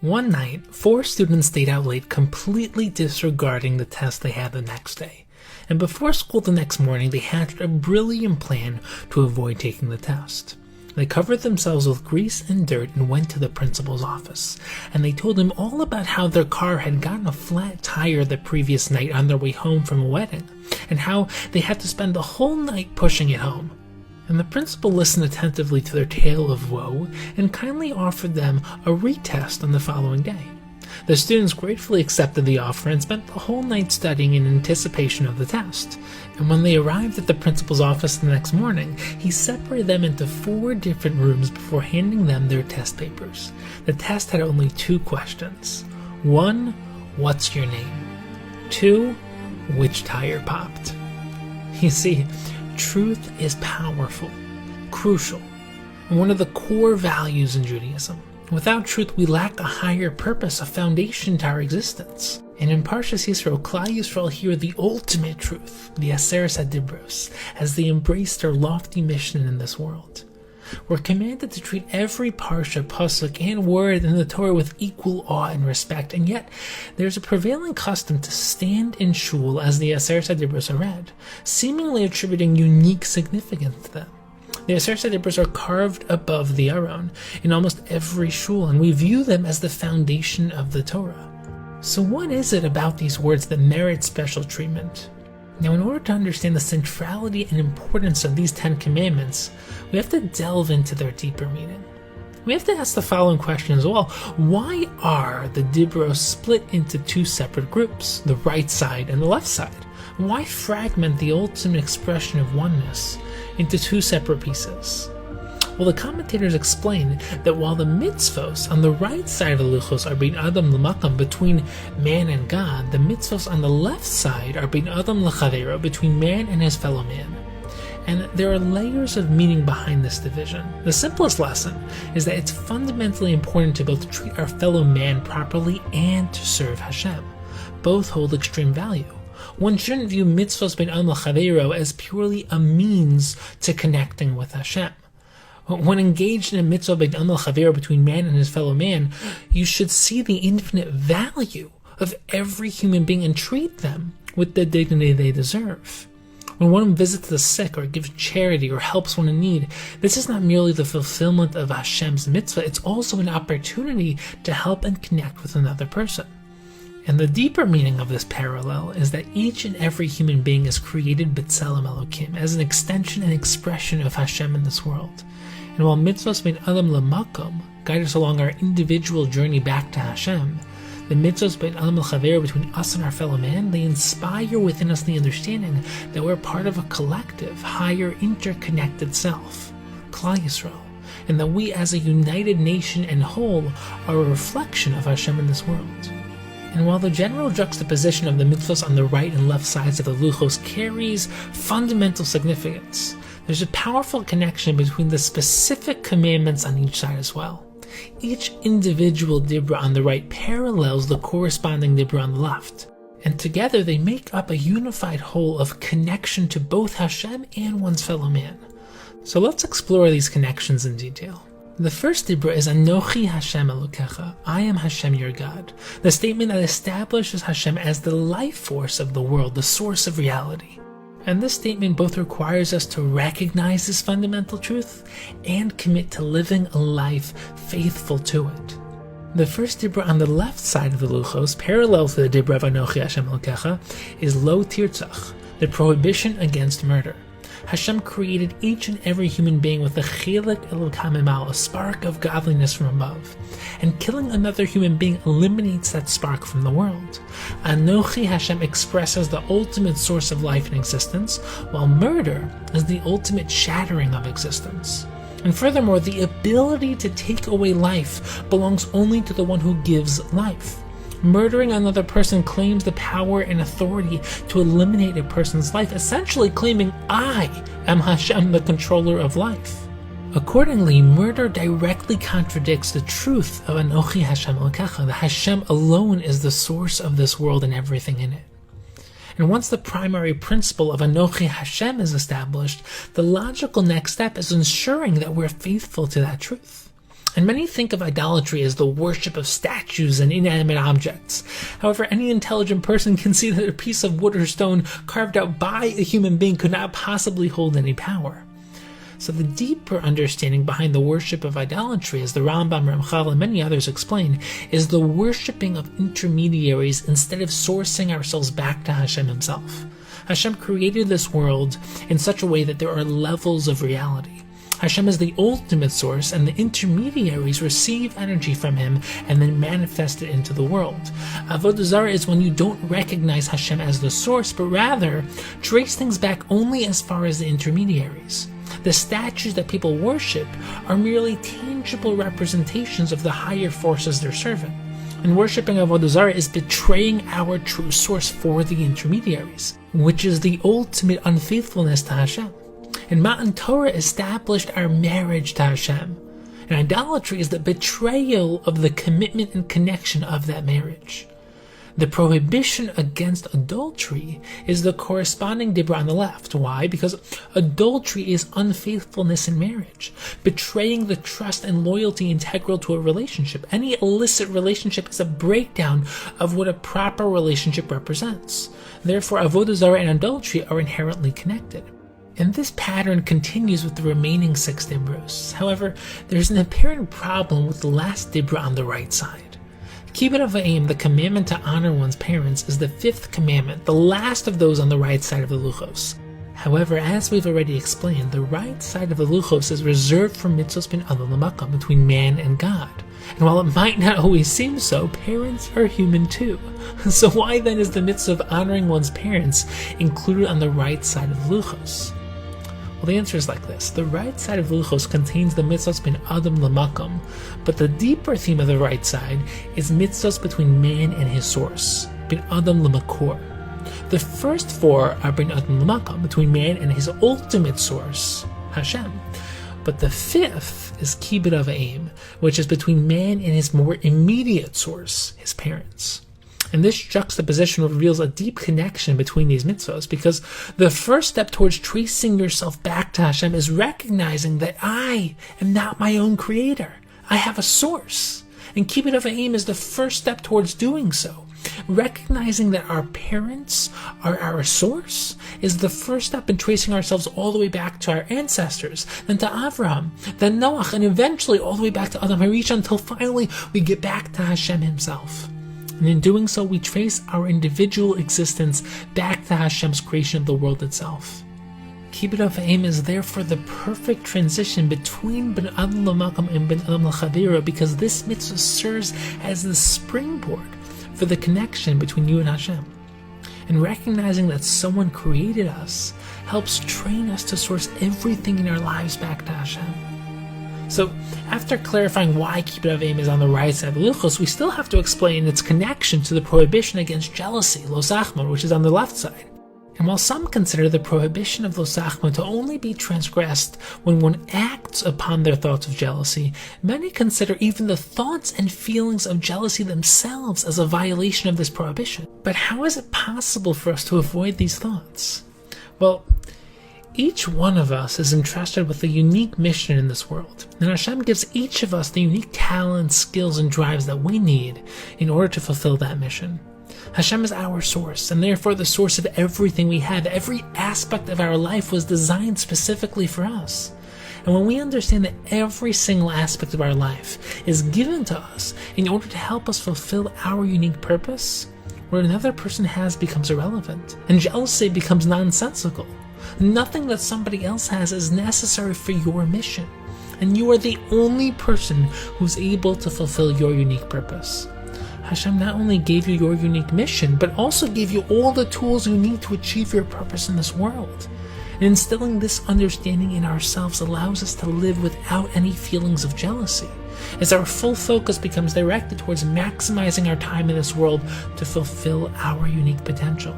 One night, 4 students stayed out late, completely disregarding the test they had the next day. And before school the next morning, they hatched a brilliant plan to avoid taking the test. They covered themselves with grease and dirt and went to the principal's office, and they told him all about how their car had gotten a flat tire the previous night on their way home from a wedding, and how they had to spend the whole night pushing it home. And the principal listened attentively to their tale of woe and kindly offered them a retest on the following day. The students gratefully accepted the offer and spent the whole night studying in anticipation of the test. And when they arrived at the principal's office the next morning, he separated them into 4 different rooms before handing them their test papers. The test had only 2 questions. 1, what's your name? 2, which tire popped? You see, truth is powerful, crucial, and one of the core values in Judaism. Without truth, we lack a higher purpose, a foundation to our existence. And in Parshas Yisro, Klal Yisrael hear the ultimate truth, the Aseres HaDibros, as they embrace their lofty mission in this world. We're commanded to treat every parsha, pasuk, and word in the Torah with equal awe and respect, and yet there's a prevailing custom to stand in shul as the Aseres HaDibros are read, seemingly attributing unique significance to them. The Aseres HaDibros are carved above the Aron in almost every shul, and we view them as the foundation of the Torah. So what is it about these words that merit special treatment? Now, in order to understand the centrality and importance of these 10 commandments, we have to delve into their deeper meaning. We have to ask the following question as well. Why are the Dibros split into 2 separate groups, the right side and the left side? Why fragment the ultimate expression of oneness into 2 separate pieces? Well, the commentators explain that while the mitzvos on the right side of the luchos are bein adam l'makam, between man and God, the mitzvos on the left side are bein adam l'chavero, between man and his fellow man. And there are layers of meaning behind this division. The simplest lesson is that it's fundamentally important to both treat our fellow man properly and to serve Hashem. Both hold extreme value. One shouldn't view mitzvos bein adam l'chavero as purely a means to connecting with Hashem. When engaged in a mitzvah bein adam l'chavero, between man and his fellow man, you should see the infinite value of every human being and treat them with the dignity they deserve. When one visits the sick or gives charity or helps one in need, this is not merely the fulfillment of Hashem's mitzvah, it's also an opportunity to help and connect with another person. And the deeper meaning of this parallel is that each and every human being is created b'tselem Elokim, as an extension and expression of Hashem in this world. And while mitzvahs bein adam l'makom guide us along our individual journey back to Hashem, the mitzvahs bein adam l'chavero, between us and our fellow man, they inspire within us the understanding that we're part of a collective, higher, interconnected self, Klal Yisrael, and that we as a united nation and whole are a reflection of Hashem in this world. And while the general juxtaposition of the mitzvahs on the right and left sides of the luchos carries fundamental significance, there's a powerful connection between the specific commandments on each side as well. Each individual dibra on the right parallels the corresponding dibra on the left, and together they make up a unified whole of connection to both Hashem and one's fellow man. So let's explore these connections in detail. The first dibra is Anochi Hashem Elokecha, I am Hashem your God, the statement that establishes Hashem as the life force of the world, the source of reality. And this statement both requires us to recognize this fundamental truth and commit to living a life faithful to it. The first dibra on the left side of the luchos, parallel to the dibra of Anochi Hashem Elokecha, is Lo Tirtzach, the prohibition against murder. Hashem created each and every human being with a chilek elokam emal, a spark of godliness from above, and killing another human being eliminates that spark from the world. Anochi Hashem expresses the ultimate source of life and existence, while murder is the ultimate shattering of existence. And furthermore, the ability to take away life belongs only to the one who gives life. Murdering another person claims the power and authority to eliminate a person's life, essentially claiming, I am Hashem, the controller of life. Accordingly, murder directly contradicts the truth of Anochi Hashem Elokecha, that Hashem alone is the source of this world and everything in it. And once the primary principle of Anochi Hashem is established, the logical next step is ensuring that we're faithful to that truth. And many think of idolatry as the worship of statues and inanimate objects. However, any intelligent person can see that a piece of wood or stone carved out by a human being could not possibly hold any power. So the deeper understanding behind the worship of idolatry, as the Rambam, Ramchal, and many others explain, is the worshipping of intermediaries instead of sourcing ourselves back to Hashem himself. Hashem created this world in such a way that there are levels of reality. Hashem is the ultimate source, and the intermediaries receive energy from him and then manifest it into the world. Avodah Zarah is when you don't recognize Hashem as the source, but rather trace things back only as far as the intermediaries. The statues that people worship are merely tangible representations of the higher forces they're serving. And worshipping Avodah Zarah is betraying our true source for the intermediaries, which is the ultimate unfaithfulness to Hashem. And Matan Torah established our marriage to Hashem. And idolatry is the betrayal of the commitment and connection of that marriage. The prohibition against adultery is the corresponding dibra on the left. Why? Because adultery is unfaithfulness in marriage, betraying the trust and loyalty integral to a relationship. Any illicit relationship is a breakdown of what a proper relationship represents. Therefore, Avodah Zarah and adultery are inherently connected. And this pattern continues with the remaining 6 dibros. However, there's an apparent problem with the last dibra on the right side. Kibbud Av Va'em, the commandment to honor one's parents, is the 5th commandment, the last of those on the right side of the luchos. However, as we've already explained, the right side of the luchos is reserved for mitzvos bin adam l'makam, between man and God. And while it might not always seem so, parents are human too. So why then is the mitzvah of honoring one's parents included on the right side of the luchos? Well, the answer is like this. The right side of Luchos contains the mitzvahs bin Adam l'makam, but the deeper theme of the right side is mitzvahs between man and his source, bin Adam l'makor. The first 4 are bin Adam l'makam, between man and his ultimate source, Hashem. But the 5th is Kibbud Av Va'em, which is between man and his more immediate source, his parents. And this juxtaposition reveals a deep connection between these mitzvahs, because the first step towards tracing yourself back to Hashem is recognizing that I am not my own creator. I have a source. And Kibbud Av Va'em is the first step towards doing so. Recognizing that our parents are our source is the first step in tracing ourselves all the way back to our ancestors, then to Avraham, then Noach, and eventually all the way back to Adam HaRishon, until finally we get back to Hashem himself. And in doing so, we trace our individual existence back to Hashem's creation of the world itself. Kibbud Av Va'em is therefore the perfect transition between bin Adam l'makam and bin Adam l'chavira, because this mitzvah serves as the springboard for the connection between you and Hashem. And recognizing that someone created us helps train us to source everything in our lives back to Hashem. So, after clarifying why Kibbud Av Va'em is on the right side of the Luchos, we still have to explain its connection to the prohibition against jealousy, lo zachma, which is on the left side. And while some consider the prohibition of lo zachma to only be transgressed when one acts upon their thoughts of jealousy, many consider even the thoughts and feelings of jealousy themselves as a violation of this prohibition. But how is it possible for us to avoid these thoughts? Well, each one of us is entrusted with a unique mission in this world, and Hashem gives each of us the unique talents, skills, and drives that we need in order to fulfill that mission. Hashem is our source, and therefore the source of everything we have. Every aspect of our life was designed specifically for us. And when we understand that every single aspect of our life is given to us in order to help us fulfill our unique purpose, what another person has becomes irrelevant, and jealousy becomes nonsensical. Nothing that somebody else has is necessary for your mission, and you are the only person who's able to fulfill your unique purpose. Hashem not only gave you your unique mission, but also gave you all the tools you need to achieve your purpose in this world. And instilling this understanding in ourselves allows us to live without any feelings of jealousy, as our full focus becomes directed towards maximizing our time in this world to fulfill our unique potential.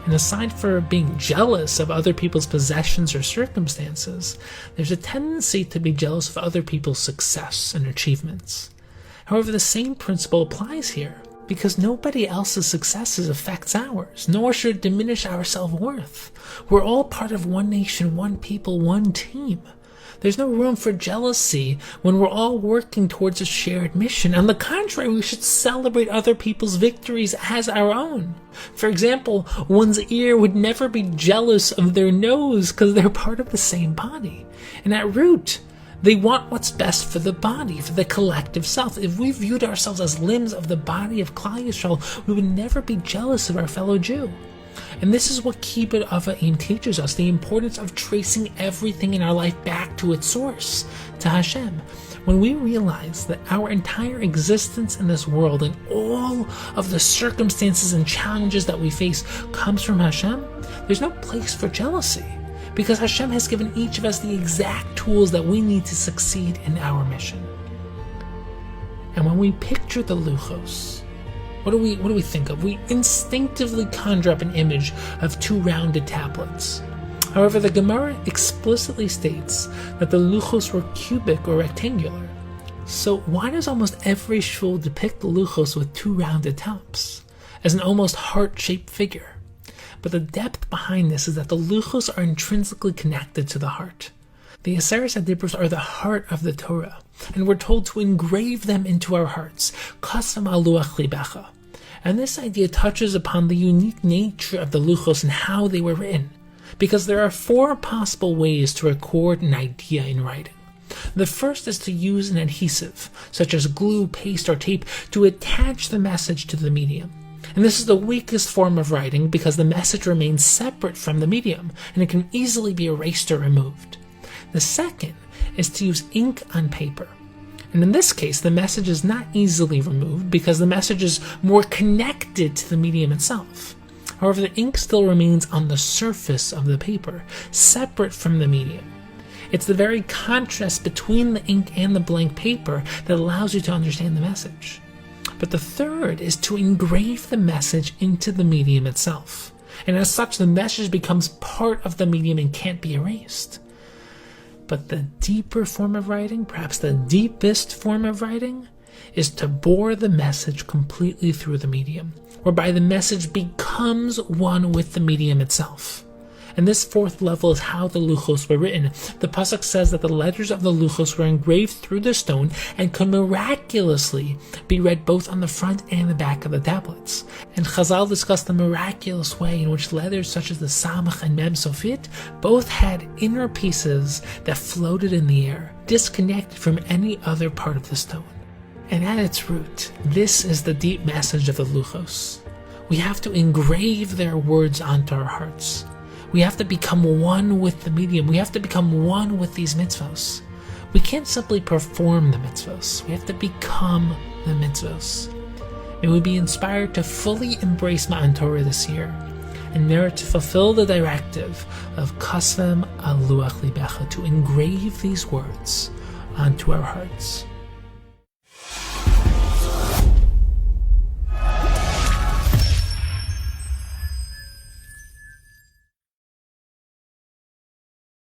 And aside for being jealous of other people's possessions or circumstances, there's a tendency to be jealous of other people's success and achievements. However, the same principle applies here, because nobody else's successes affects ours, nor should it diminish our self-worth. We're all part of one nation, one people, one team. There's no room for jealousy when we're all working towards a shared mission. On the contrary, we should celebrate other people's victories as our own. For example, one's ear would never be jealous of their nose because they're part of the same body. And at root, they want what's best for the body, for the collective self. If we viewed ourselves as limbs of the body of Klal Yisrael, we would never be jealous of our fellow Jew. And this is what Kibbud Av Va'em teaches us, the importance of tracing everything in our life back to its source, to Hashem. When we realize that our entire existence in this world and all of the circumstances and challenges that we face comes from Hashem, there's no place for jealousy, because Hashem has given each of us the exact tools that we need to succeed in our mission. And when we picture the Luchos, what do we think of? We instinctively conjure up an image of two rounded tablets. However, the Gemara explicitly states that the Luchos were cubic or rectangular. So why does almost every shul depict the Luchos with two rounded tops, as an almost heart-shaped figure? But the depth behind this is that the Luchos are intrinsically connected to the heart. The Aseres are the heart of the Torah, and we're told to engrave them into our hearts. Kasam al luach libecha. And this idea touches upon the unique nature of the Luchos and how they were written, because there are 4 possible ways to record an idea in writing. The first is to use an adhesive, such as glue, paste, or tape, to attach the message to the medium. And this is the weakest form of writing because the message remains separate from the medium, and it can easily be erased or removed. The second is to use ink on paper. And in this case, the message is not easily removed because the message is more connected to the medium itself. However, the ink still remains on the surface of the paper, separate from the medium. It's the very contrast between the ink and the blank paper that allows you to understand the message. But the third is to engrave the message into the medium itself. And as such, the message becomes part of the medium and can't be erased. But the deeper form of writing, perhaps the deepest form of writing, is to bore the message completely through the medium, whereby the message becomes one with the medium itself. And this 4th level is how the Luchos were written. The Pasuk says that the letters of the Luchos were engraved through the stone and could miraculously be read both on the front and the back of the tablets. And Chazal discussed the miraculous way in which letters such as the Samach and Mem Sofit both had inner pieces that floated in the air, disconnected from any other part of the stone. And at its root, this is the deep message of the Luchos. We have to engrave their words onto our hearts. We have to become one with the medium. We have to become one with these mitzvos. We can't simply perform the mitzvos. We have to become the mitzvos. May we be inspired to fully embrace Ma'an Torah this year, and merit to fulfill the directive of Kasvem al luach libecha, to engrave these words onto our hearts.